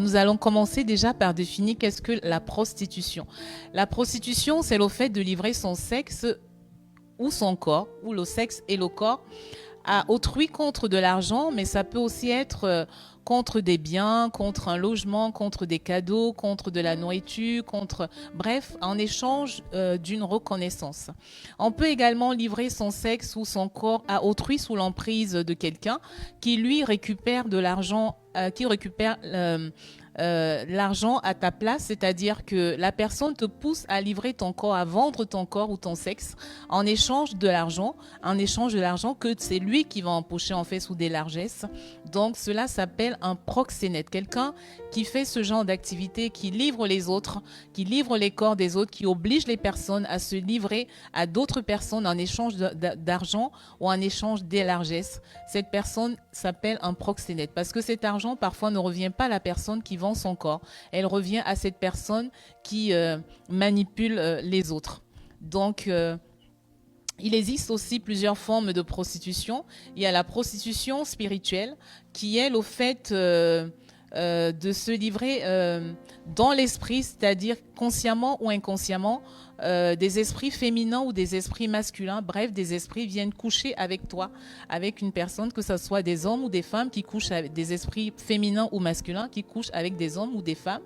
Nous allons commencer déjà par définir qu'est-ce que la prostitution. La prostitution, c'est le fait de livrer son sexe ou son corps, ou le sexe et le corps, à autrui contre de l'argent, mais ça peut aussi être contre des biens, contre un logement, contre des cadeaux, contre de la nourriture, bref, en échange d'une reconnaissance. On peut également livrer son sexe ou son corps à autrui sous l'emprise de quelqu'un qui lui récupère de l'argent, qui récupère l'argent à ta place, c'est-à-dire que la personne te pousse à livrer ton corps, à vendre ton corps ou ton sexe en échange de l'argent, que c'est lui qui va empocher en fait sous des largesses. Donc cela s'appelle un proxénète, quelqu'un qui fait ce genre d'activité, qui livre les autres, qui livre les corps des autres, qui oblige les personnes à se livrer à d'autres personnes en échange d'argent ou en échange des largesses. Cette personne s'appelle un proxénète parce que cet argent parfois ne revient pas à la personne qui vend son corps, elle revient à cette personne qui manipule les autres. Donc il existe aussi plusieurs formes de prostitution. Il y a la prostitution spirituelle qui est le fait de se livrer dans l'esprit, c'est-à-dire consciemment ou inconsciemment, des esprits féminins ou des esprits masculins. Bref, des esprits viennent coucher avec toi, avec une personne, que ce soit des hommes ou des femmes qui couchent avec des esprits féminins ou masculins qui couchent avec des hommes ou des femmes.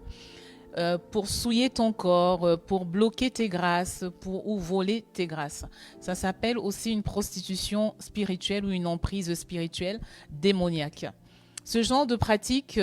Pour souiller ton corps, pour bloquer tes grâces, ou voler tes grâces. Ça s'appelle aussi une prostitution spirituelle ou une emprise spirituelle démoniaque. Ce genre de pratique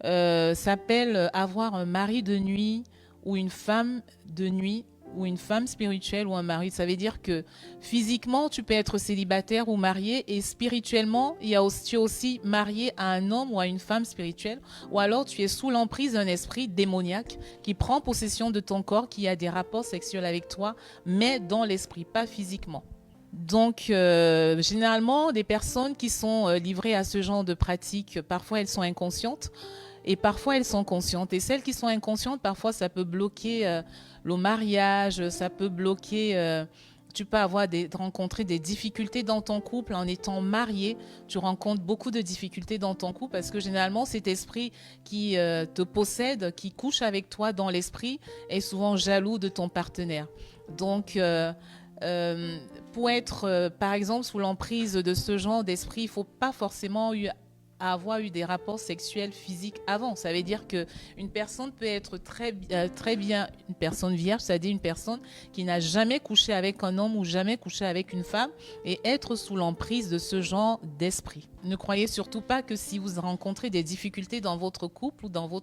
s'appelle avoir un mari de nuit ou une femme de nuit ou une femme spirituelle ou un mari. Ça veut dire que physiquement, tu peux être célibataire ou marié et spirituellement, tu es aussi marié à un homme ou à une femme spirituelle ou alors tu es sous l'emprise d'un esprit démoniaque qui prend possession de ton corps, qui a des rapports sexuels avec toi, mais dans l'esprit, pas physiquement. Donc, généralement, des personnes qui sont livrées à ce genre de pratiques, parfois elles sont inconscientes et parfois elles sont conscientes. Et celles qui sont inconscientes, parfois ça peut bloquer le mariage, ça peut bloquer... tu peux rencontrer des difficultés dans ton couple en étant marié. Tu rencontres beaucoup de difficultés dans ton couple parce que généralement cet esprit qui te possède, qui couche avec toi dans l'esprit, est souvent jaloux de ton partenaire. Donc, pour être, par exemple, sous l'emprise de ce genre d'esprit, il ne faut pas forcément avoir eu des rapports sexuels physiques avant. Ça veut dire qu'une personne peut être très bien une personne vierge, c'est-à-dire une personne qui n'a jamais couché avec un homme ou jamais couché avec une femme et être sous l'emprise de ce genre d'esprit. Ne croyez surtout pas que si vous rencontrez des difficultés dans votre couple ou dans votre